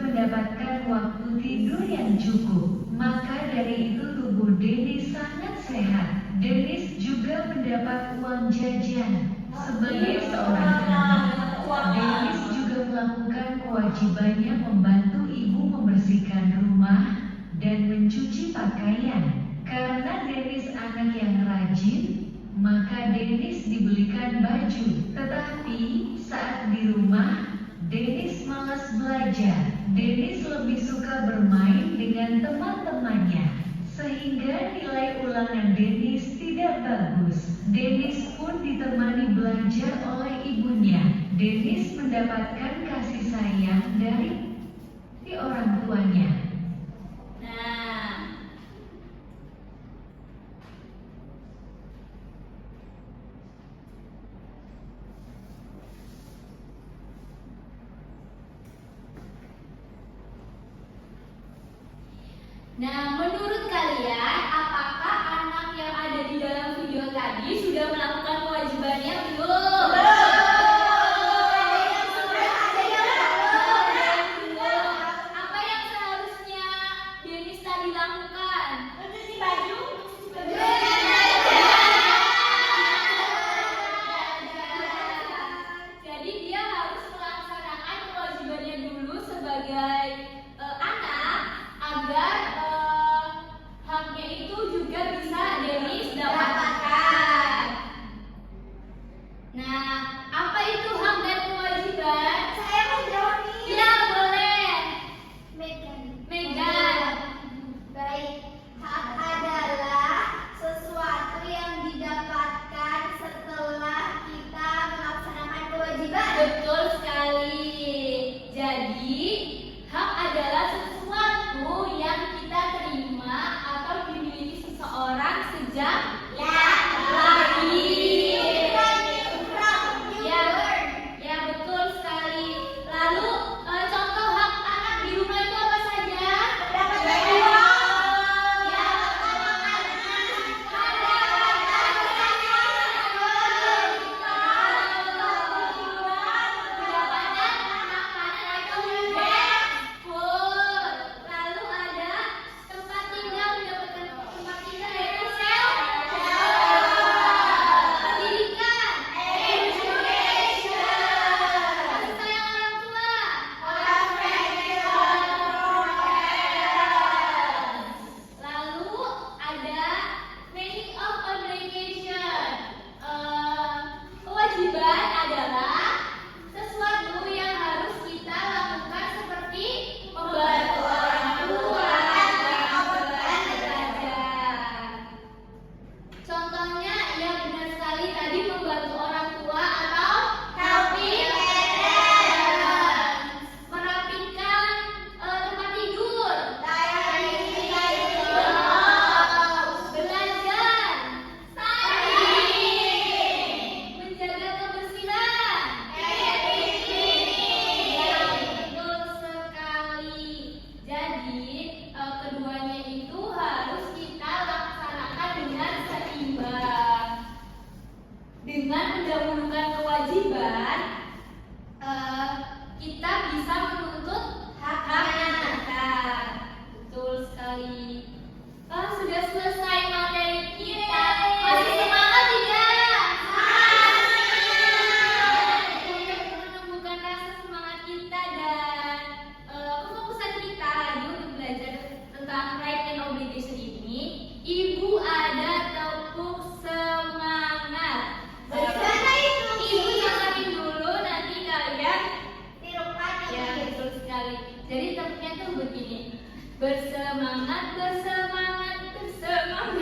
mendapatkan waktu tidur yang cukup. Maka dari itu tubuh Dennis sangat sehat. Dennis juga mendapat uang jajan. Sebagai seorang anak, Dennis juga melakukan kewajibannya membantu ibu membersihkan rumah dan mencuci pakaian. Karena Dennis anak yang rajin, maka Dennis dibelikan baju. Tetapi saat di rumah, Dennis malas belajar. Dennis lebih suka bermain dengan teman-temannya, sehingga nilai ulangan Dennis tidak bagus. Dennis pun ditemani belajar oleh ibunya. Dennis mendapatkan kasih sayang dari orang tuanya. Nah, menurut kalian, apakah anak yang ada di dalam video tadi sudah melakukan kewajibannya belum? Apa yang seharusnya Dennis tadi lakukan? Mencuci baju. Jadi dia harus melaksanakan kewajibannya dulu sebagai anak agar haknya itu juga bisa Dennis dapatkan. Nah, apa itu hak dan kewajiban? Saya mau jawab nih. Ya, boleh. Megan. Baik, hak adalah sesuatu yang didapatkan setelah kita melaksanakan kewajiban. Betul sekali. Jadi, hak adalah sesuatu yang kita terima atau dimiliki seseorang sejak lahir. Ya, betul sekali. Lalu contoh hak anak di rumah itu apa saja? Lalu ada tempat tinggal, mendapatkan tempat tinggal yaitu pendidikan, kasih sayang orang tua, lalu ada meaning of obligation. Kewajiban adalah sesuatu yang harus kita lakukan seperti membantu orang tua dalam belajar. Contohnya, ya benar sekali tadi membantu orang tua atau helping parents. Merapikan tempat tidur, belajar, menjaga kebersihan. Ya, betul sekali. Jadi keduanya itu harus kita laksanakan dengan seimbang. Dengan mendahulukan kewajiban, kita bisa menuntut hak-hak kita. Betul sekali. Sudah selesai materi kita. Masih semangat tidak? Menumbuhkan rasa semangat kita dan kefokusan kita lagi untuk belajar tentang right and obligation ini. Ibu ada tepuk semangat. Bagaimana itu? Ibu catatin dulu, nanti kalian Tirukan ya betul sekali. Jadi tepuknya tuh begini. Bersemangat, bersemangat, bersemangat.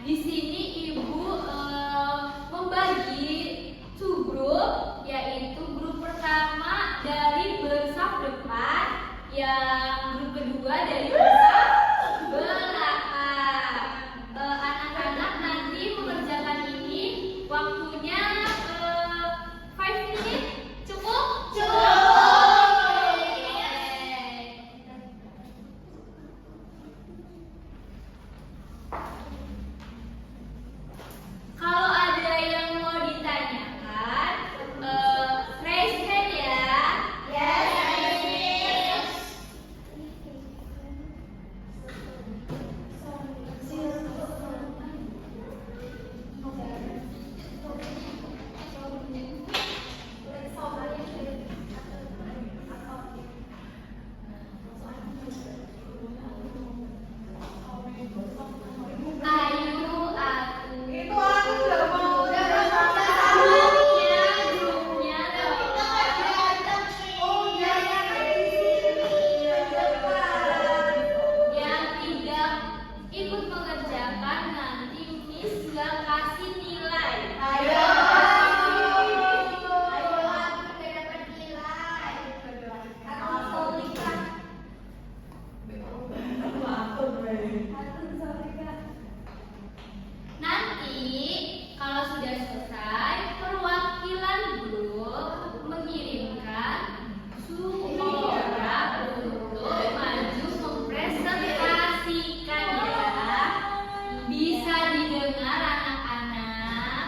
Di sini Ibu membagi two group, yaitu grup pertama dari bersaf depan, yang grup kedua dari bersaf belakang. Anak-anak nanti mengerjakan ini waktunya 5 menit cukup? Kalau ada yang mau ditanyakan, raise hand ya. Ayu, aku. Grupnya yang tidak ikut mengerjakan nanti Miss nggak kasih nilai. Nanti kalau sudah selesai, perwakilan grup mengirimkan suara untuk maju mempresentasikannya. Bisa didengar anak-anak?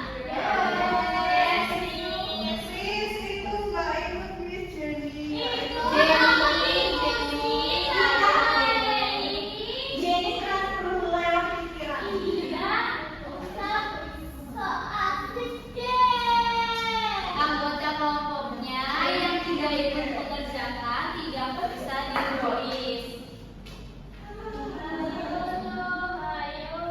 Anggota kelompoknya yang tidak ikut mengerjakan tidak bisa ditulis. Ayo.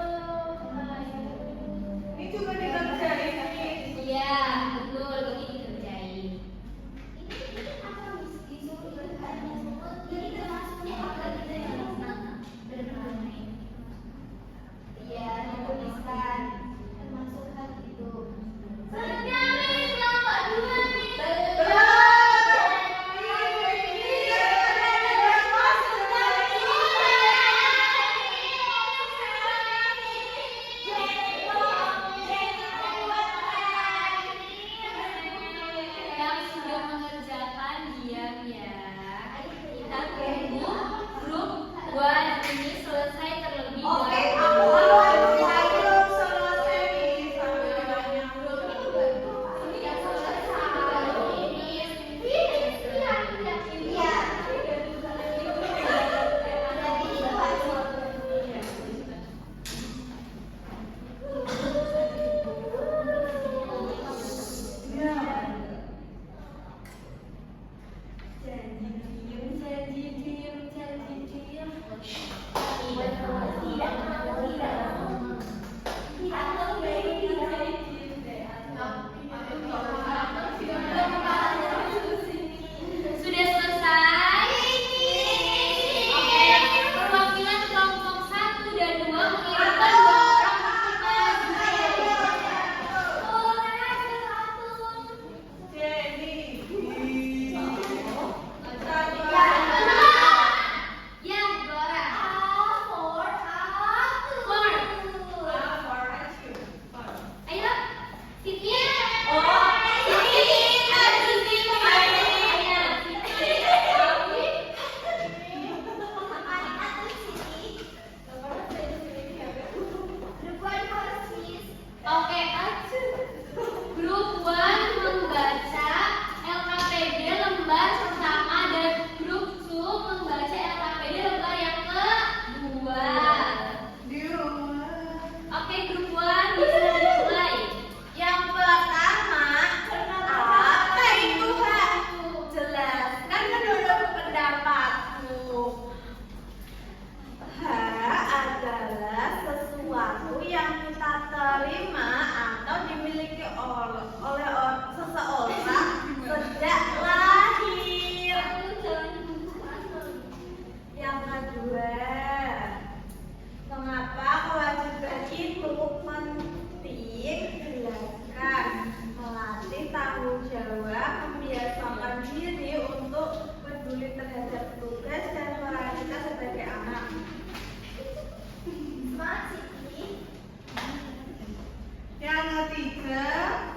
juga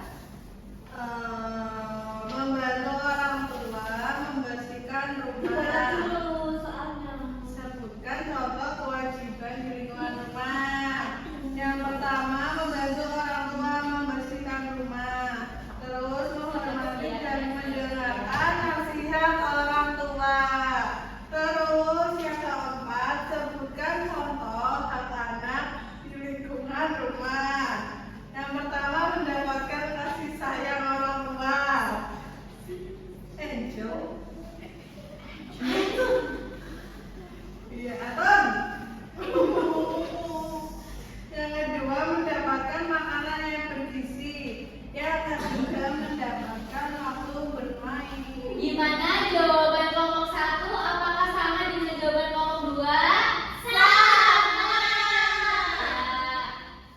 membantu orang tua membersihkan rumah. Sebutkan contoh kewajiban di lingkungan rumah. Yang pertama, membantu orang tua membersihkan rumah. Terus menghormati dan mendengarkan nasihat orang tua. Terus yang keempat, sebutkan contoh hak anak di lingkungan rumah. Yang pertama, mendapatkan kasih sayang orang tua. Angel. Iya, Aton. Yang kedua, mendapatkan makanan yang bergizi. Yang ketiga, mendapatkan waktu bermain. Gimana jawaban kelompok 1? Apakah sama dengan jawaban kelompok 2? Sama.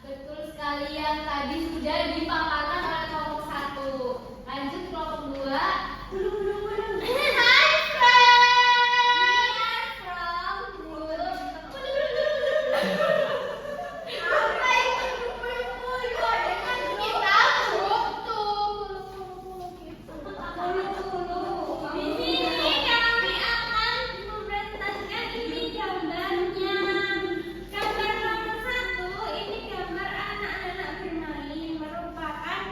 Betul sekali, yang tadi sudah dipaparkan oleh kelompok 1. Lanjut kelompok 2. Hi Apa itu kumpul-kumpul? Dengan kita grup tuh. Di sini kami akan mempresentasikan ini gambarnya. Gambar nomor 1 ini gambar anak-anak bermain, merupakan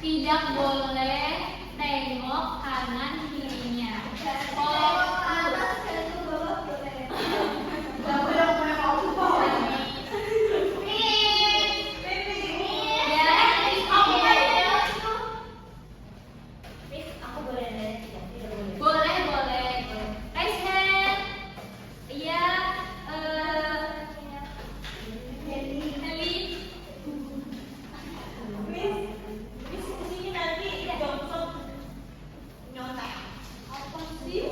tidak boleh tengok kanan kirinya. Boleh, boleh. Raise hand. Iya, Heli. Apa sih?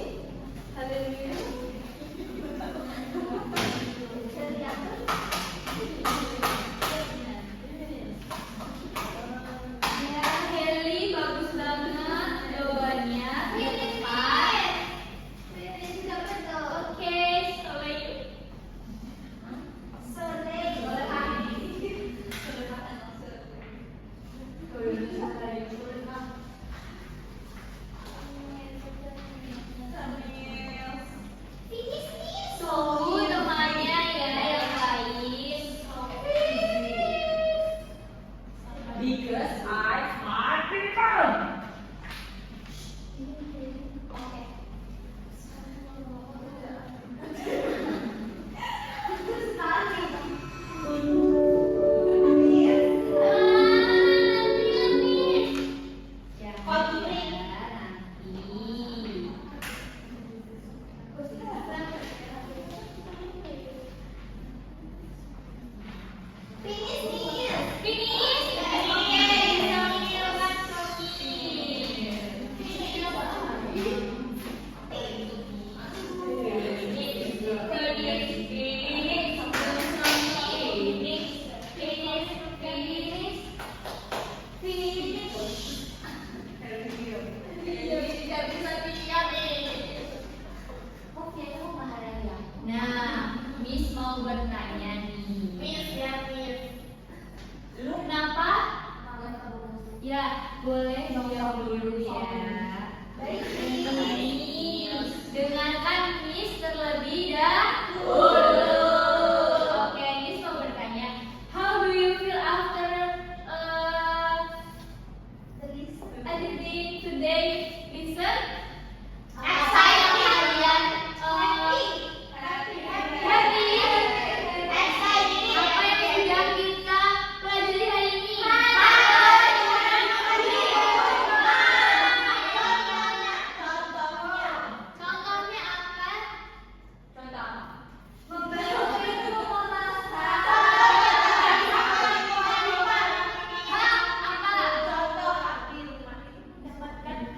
Ya, Heli bagus banget jawabannya. Ke depan. Oke, tunggu temannya ya yang lain. Because I smart people. Nah, Miss mau bertanya nih. Lu kenapa? Ya, boleh jawab dulu ya. Dengarkan Miss terlebih dahulu. Oke, Miss mau bertanya. How do you feel after editing today? Listen. Happy. Apa yang sudah kita pelajari hari ini? Contohnya apa?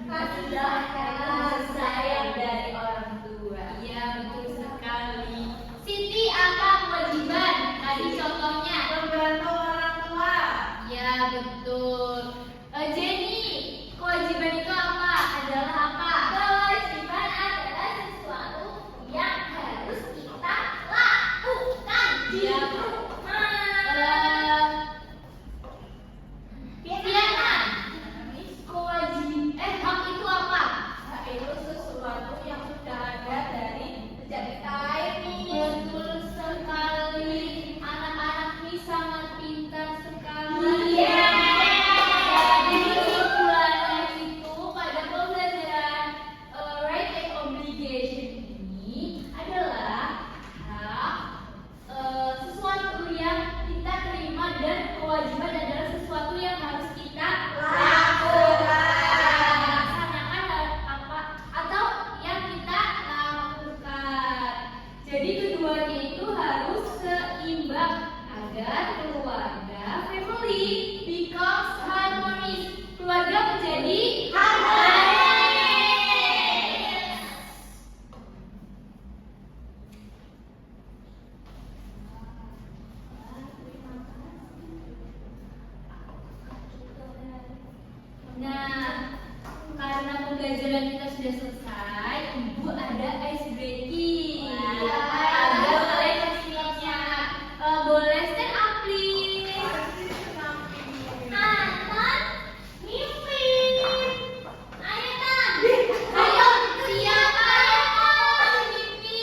Kasih sayang dari orang tua. Iya, betul sekali. Siti, apa kewajiban? Tadi contohnya. Membantu orang tua. Ya, betul. Jenny, kewajiban itu apa? Adalah apa? Kewajiban adalah sesuatu yang harus kita lakukan. Ya. Viviana, hak itu apa? Hak itu sesuatu yang sudah ada dari sejak kita lahir nih. Betul sekali. Anak-anak ini sangat pintar sekali. Iya. Jadi kesimpulannya itu pada pembelajaran right and obligation ini adalah hak, sesuatu yang kita terima dan kewajiban adalah sesuatu yang harus kita laksanakan apa atau yang kita lakukan. Jadi keduanya itu harus seimbang agar keluarga family becomes harmonious. Keluarga menjadi harmonis. Nah, karena pembelajaran kita sudah selesai, Ibu ada ice breaking. Ada boleh pastinya. Boleh stand up please. Anak mimpi. Ayo Tan. Ayo siapa yang mau mimpi?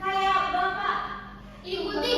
Kayak Bapak. Ikuti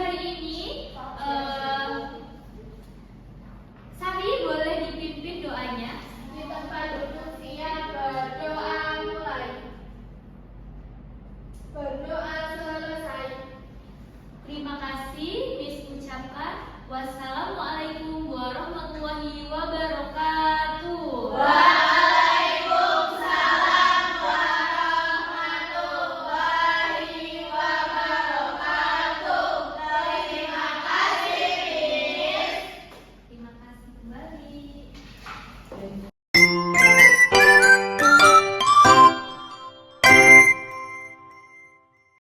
hari ini Sari boleh dipimpin doanya. Di tempat duduk siap berdoa mulai. Berdoa selesai. Terima kasih, Miss ucapkan. Wassalamualaikum warahmatullahi wabarakatuh.